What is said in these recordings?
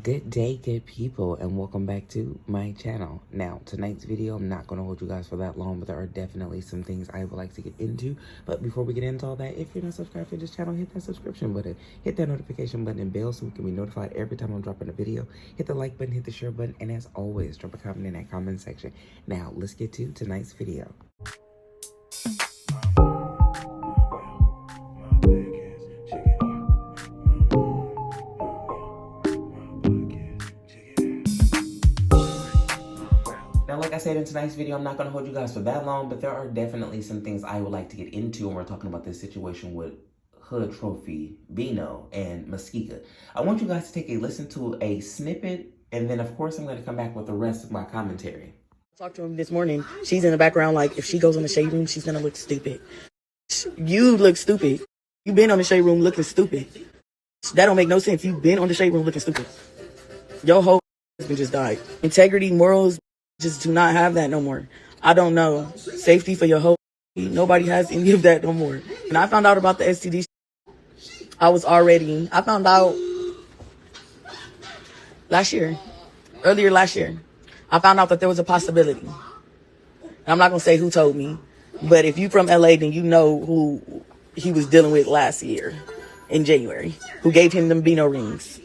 Good day, good people, and welcome back to my channel. Now, tonight's video, I'm not going to hold you guys for that long, but there are definitely some things I would like to get into. But before we get into all that, if you're not subscribed to this channel, hit that subscription button, hit that notification button and bell so you can be notified every time I'm dropping a video. Hit the like button, hit the share button, and as always, drop a comment in that comment section. Now, let's get to tonight's video. Now, like I said in tonight's video, I'm not going to hold you guys for that long, but there are definitely some things I would like to get into when we're talking about this situation with Hood Trophy Bino and Masika. I want you guys to take a listen to a snippet, and then of course I'm going to come back with the rest of my commentary. I talked to him this morning. She's in the background like, if she goes in the shade room, she's going to look stupid. You look stupid. You've been on the shade room looking stupid. That don't make no sense. You've been on the shade room looking stupid. Your whole husband just died. Integrity, morals, just do not have that no more. I don't know. Safety for your whole... Nobody has any of that no more. And I found out about the STD. I found out earlier last year. I found out that there was a possibility. And I'm not going to say who told me, but if you from LA, then you know who he was dealing with last year in January, who gave him them Bino rings.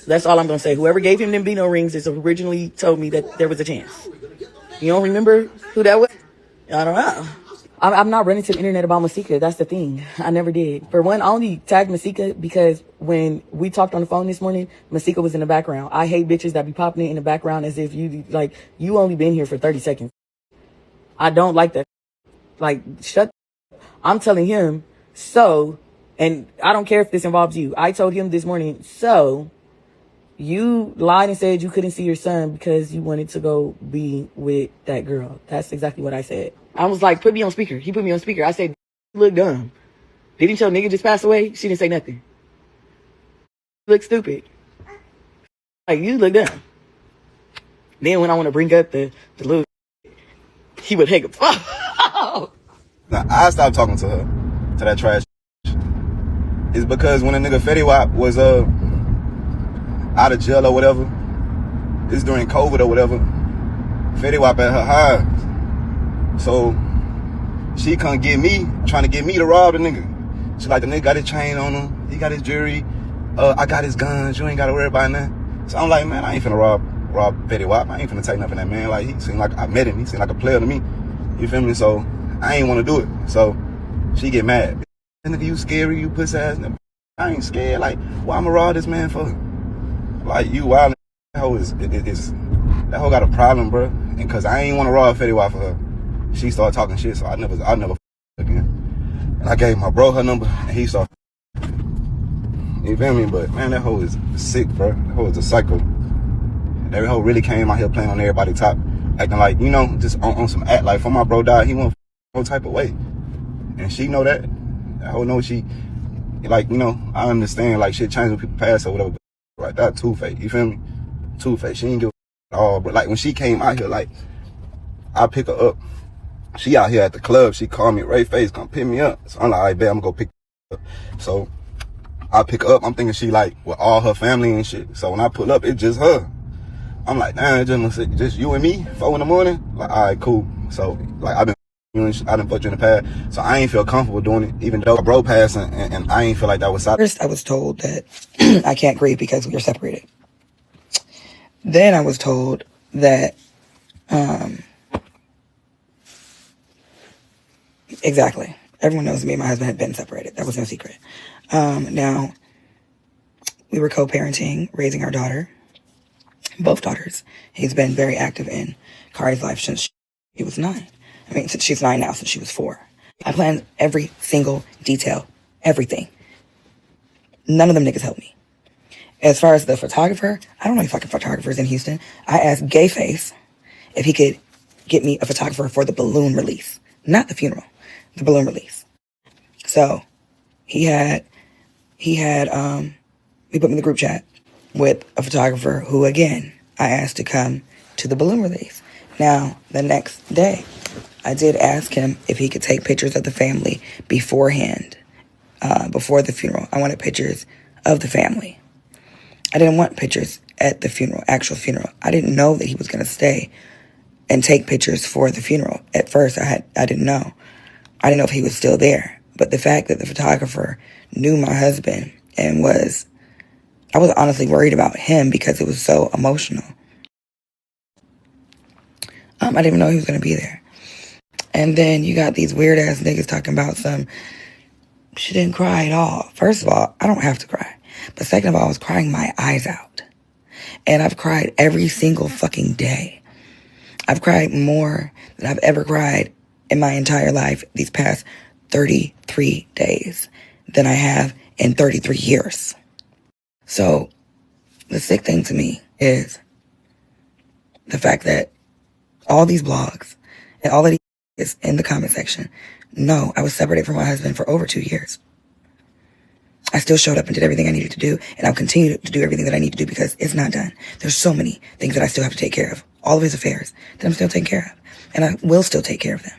That's all I'm going to say. Whoever gave him them Bino rings is originally told me that there was a chance. You don't remember who that was? I don't know. I'm not running to the internet about Masika. That's the thing. I never did. For one, I only tagged Masika because when we talked on the phone this morning, Masika was in the background. I hate bitches that be popping it in the background as if you only been here for 30 seconds. I don't like that. Like, shut. I'm telling him, so, and I don't care if this involves you. I told him this morning, so, you lied and said you couldn't see your son because you wanted to go be with that girl. That's exactly what I said. I was like, put me on speaker. He put me on speaker. I said, you look dumb. Didn't your nigga just pass away? She didn't say nothing. You look stupid. Like, you look dumb. Then when I want to bring up the little, he would hang up. Now, I stopped talking to her, to that trash. It's because when a nigga Fetty Wap was out of jail or whatever, it's during COVID or whatever, Fetty Wap at her highs. So she couldn't get me, trying to get me to rob the nigga. She like, the nigga got his chain on him, he got his jewelry, I got his guns, you ain't gotta worry about nothing. So I'm like, man, I ain't finna rob Fetty Wap. I ain't finna take nothing from that man. Like, he seemed like, I met him, he seemed like a player to me. You feel me? So I ain't wanna do it. So she get mad. Nigga, you scary, you pussy ass nigga. I ain't scared. Like, what I'ma rob this man for? Like, you wild. That hoe that hoe got a problem, bro. And cause I ain't wanna rob Fetty Wap for her. She started talking shit, so I never again. And I gave my bro her number, and he started. You feel me? But man, that hoe is sick, bro. That hoe is a psycho. And that hoe really came out here playing on everybody's top, acting like, you know, just on some act like. For my bro died, he went no type of way, and she know that. That hoe know she, like, you know, I understand like shit changes when people pass or whatever. But like that Two-Face, you feel me? Two-Face, she ain't give a at all. But like when she came out here, like I pick her up. She out here at the club. She called me, Ray Face, come pick me up. So I'm like, all right, bet, I'm gonna go pick her up. So I pick her up. I'm thinking she like with all her family and shit. So when I pull up, it's just her. I'm like, nah, it's just you and me, 4 in the morning. Like, all right, cool. So like I done fucked you in the past. So I ain't feel comfortable doing it, even though my bro passed and I ain't feel like that was solid. First, I was told that I can't grieve because we are separated. Then I was told that, exactly. Everyone knows me and my husband had been separated. That was no secret. Now, we were co-parenting, raising our daughter, both daughters. He's been very active in Kari's life since she was 9. I mean, since she's 9 now, since she was 4. I planned every single detail, everything. None of them niggas helped me. As far as the photographer, I don't know any fucking photographers in Houston. I asked Gayface if he could get me a photographer for the balloon release. Not the funeral, the balloon release. So he put me in the group chat with a photographer who, again, I asked to come to the balloon release. Now, the next day, I did ask him if he could take pictures of the family beforehand, before the funeral. I wanted pictures of the family. I didn't want pictures at the funeral, actual funeral. I didn't know that he was going to stay and take pictures for the funeral. At first, I didn't know. I didn't know if he was still there. But the fact that the photographer knew my husband and I was honestly worried about him because it was so emotional. I didn't even know he was going to be there. And then you got these weird ass niggas talking about she didn't cry at all. First of all, I don't have to cry. But second of all, I was crying my eyes out. And I've cried every single fucking day. I've cried more than I've ever cried in my entire life these past 33 days than I have in 33 years. So the sick thing to me is the fact that all these blogs and all of these is in the comment section. No, I was separated from my husband for over 2 years. I still showed up and did everything I needed to do, and I'll continue to do everything that I need to do because it's not done. There's so many things that I still have to take care of. All of his affairs that I'm still taking care of, and I will still take care of them.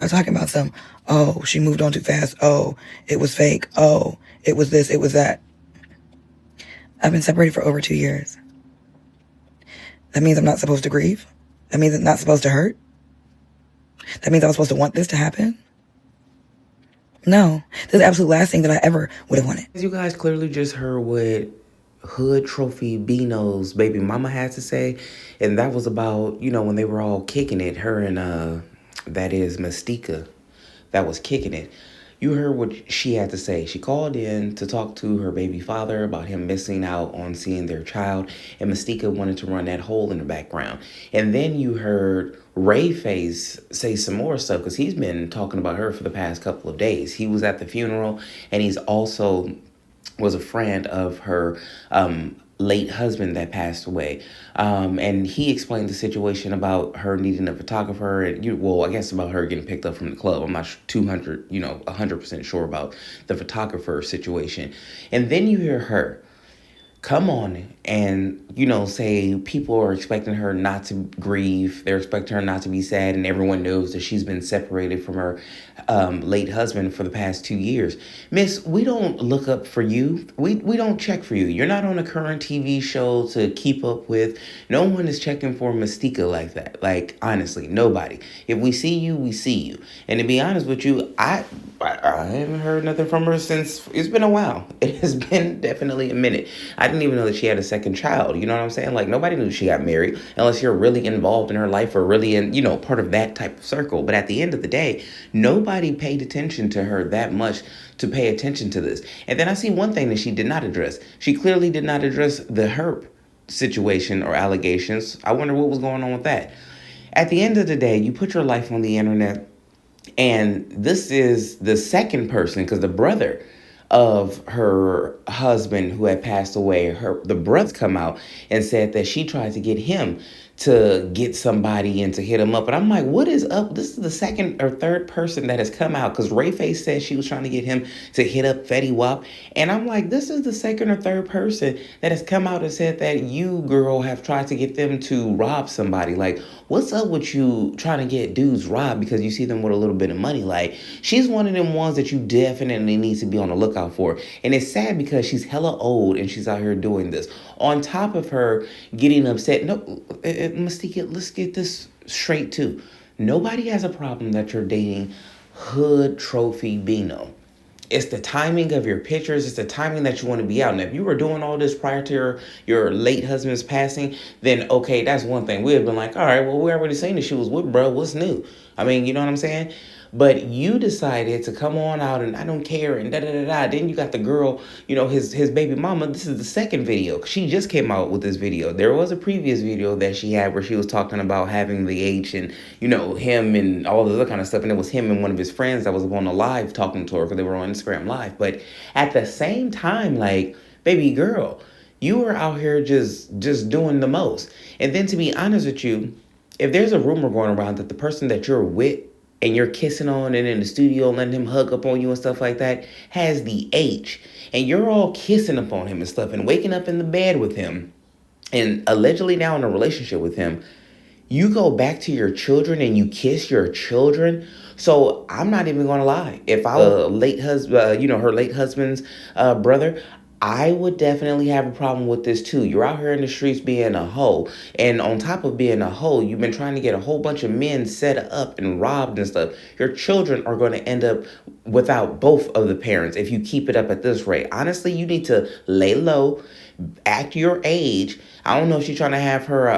I'm talking about she moved on too fast. Oh, it was fake. Oh, it was this, it was that. I've been separated for over 2 years. That means I'm not supposed to grieve. That means it's not supposed to hurt. That means I was supposed to want this to happen. No, this is the absolute last thing that I ever would have wanted. As you guys clearly just heard what Hood Trophy Bino's baby mama had to say, and that was about, when they were all kicking it, her and that is Masika, that was kicking it. You heard what she had to say. She called in to talk to her baby father about him missing out on seeing their child, and Masika wanted to run that hole in the background. And then you heard Rayface say some more stuff because he's been talking about her for the past couple of days. He was at the funeral, and he's also was a friend of her late husband that passed away. And he explained the situation about her needing a photographer and I guess about her getting picked up from the club. I'm not 100% sure about the photographer situation. And then you hear her come on and, say people are expecting her not to grieve. They're expecting her not to be sad. And everyone knows that she's been separated from her late husband for the past 2 years. Miss, we don't look up for you. We don't check for you. You're not on a current TV show to keep up with. No one is checking for Masika like that. Like, honestly, nobody. If we see you, we see you. And to be honest with you, I haven't heard nothing from her since it's been a while. It has been definitely a minute. I didn't even know that she had a second child. You know what I'm saying? Like, nobody knew she got married unless you're really involved in her life or really in, part of that type of circle. But at the end of the day, nobody paid attention to her that much to pay attention to this. And then I see one thing that she did not address. She clearly did not address the herp situation or allegations. I wonder what was going on with that. At the end of the day, you put your life on the internet, and this is the second person, because the brother of her husband who had passed away, the brother come out and said that she tried to get him to get somebody and to hit him up. And I'm like, what is up? This is the second or third person that has come out, because Rayface said she was trying to get him to hit up Fetty Wap. And I'm like, this is the second or third person that has come out and said that you, girl, have tried to get them to rob somebody. Like, what's up with you trying to get dudes robbed because you see them with a little bit of money? Like, she's one of them ones that you definitely need to be on the lookout for. And it's sad because she's hella old and she's out here doing this. On top of her getting upset. No, Masika, let's get this straight too. Nobody has a problem that you're dating Hood Trophy Bino. It's the timing of your pictures. It's the timing that you want to be out. And if you were doing all this prior to your late husband's passing, then okay, that's one thing. We have been like, all right, well, we already seen that she was with bro. What's new? I mean, you know what I'm saying? But you decided to come on out and I don't care and da-da-da-da. Then you got the girl, his baby mama. This is the second video. She just came out with this video. There was a previous video that she had where she was talking about having the H and, him and all this other kind of stuff. And it was him and one of his friends that was on a live talking to her because they were on Instagram Live. But at the same time, like, baby girl, you were out here just doing the most. And then to be honest with you, if there's a rumor going around that the person that you're with and you're kissing on and in the studio letting him hug up on you and stuff like that has the H, and you're all kissing up on him and stuff and waking up in the bed with him and allegedly now in a relationship with him, you go back to your children and you kiss your children. So I'm not even going to lie. If I was late husband, her late husband's brother, I would definitely have a problem with this too. You're out here in the streets being a hoe. And on top of being a hoe, you've been trying to get a whole bunch of men set up and robbed and stuff. Your children are going to end up without both of the parents if you keep it up at this rate. Honestly, you need to lay low, act your age. I don't know if she's trying to have her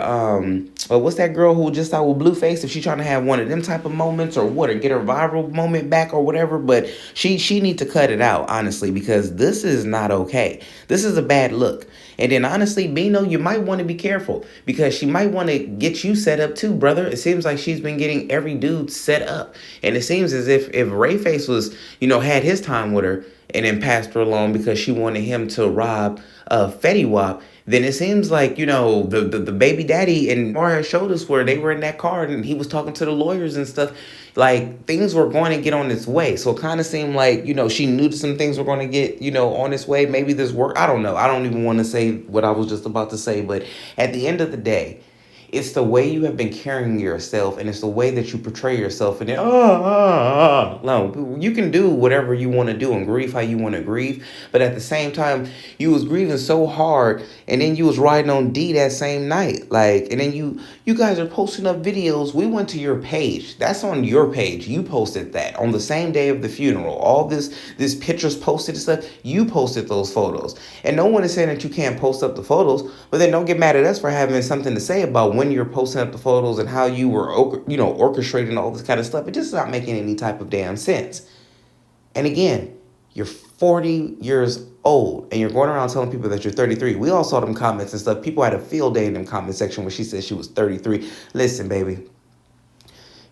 what's that girl who just out with Blueface, if she's trying to have one of them type of moments or what, or get her viral moment back or whatever, but she need to cut it out, honestly, because this is not okay. This is a bad look. And then honestly, Bino, you might want to be careful because she might want to get you set up too, brother. It seems like she's been getting every dude set up. And it seems as if Rayface was, had his time with her and then passed her along because she wanted him to rob Fetty Wap, then it seems like, the baby daddy and Mario showed us where they were in that car and he was talking to the lawyers and stuff. Like, things were going to get on its way. So it kind of seemed like, she knew that some things were going to get, on its way. Maybe this work. I don't know. I don't even want to say what I was just about to say. But at the end of the day, it's the way you have been carrying yourself, and it's the way that you portray yourself. And then, no, you can do whatever you want to do and grieve how you want to grieve. But at the same time, you was grieving so hard, and then you was riding on D that same night. Like, and then you guys are posting up videos. We went to your page. That's on your page. You posted that on the same day of the funeral. All this pictures posted and stuff. You posted those photos. And no one is saying that you can't post up the photos, but then don't get mad at us for having something to say about when you're posting up the photos and how you were, orchestrating all this kind of stuff. It just not making any type of damn sense. And again, you're 40 years old and you're going around telling people that you're 33. We all saw them comments and stuff. People had a field day in them comment section when she said she was 33. Listen, baby,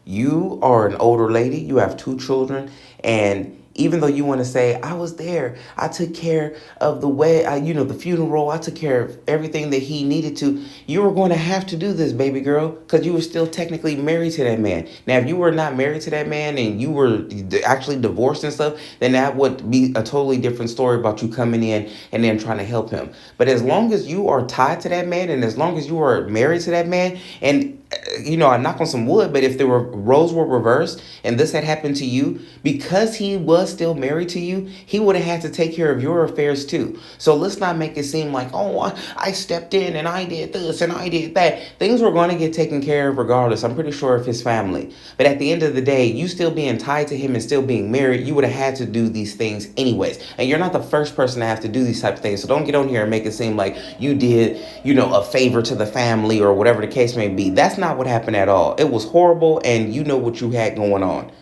you are an older lady. You have 2 children, and even though you want to say, I was there, I took care of the way, the funeral, I took care of everything that he needed to, you were going to have to do this, baby girl, because you were still technically married to that man. Now, if you were not married to that man and you were actually divorced and stuff, then that would be a totally different story about you coming in and then trying to help him. But as long as you are tied to that man and as long as you are married to that man, and I knock on some wood, but if the roles were reversed and this had happened to you, because he was still married to you, he would have had to take care of your affairs too. So let's not make it seem like, I stepped in and I did this and I did that. Things were going to get taken care of regardless. I'm pretty sure of his family. But at the end of the day, you still being tied to him and still being married, you would have had to do these things anyways. And you're not the first person to have to do these type of things. So don't get on here and make it seem like you did, a favor to the family or whatever the case may be. That's not what happened at all. It was horrible, and you know what you had going on.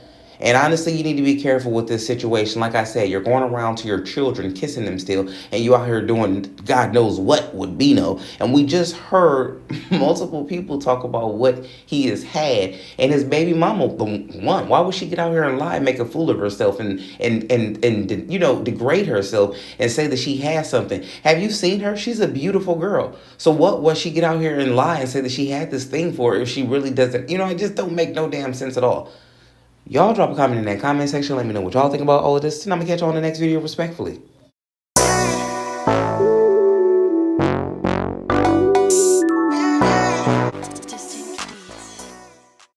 And honestly, you need to be careful with this situation. Like I said, you're going around to your children, kissing them still, and you out here doing God knows what with Bino. And we just heard multiple people talk about what he has had, and his baby mama, the one. Why would she get out here and lie and make a fool of herself and degrade herself and say that she has something? Have you seen her? She's a beautiful girl. So what was she get out here and lie and say that she had this thing for her if she really doesn't? It just don't make no damn sense at all. Y'all drop a comment in that comment section. Let me know what y'all think about all of this. And I'm going to catch you on the next video respectfully.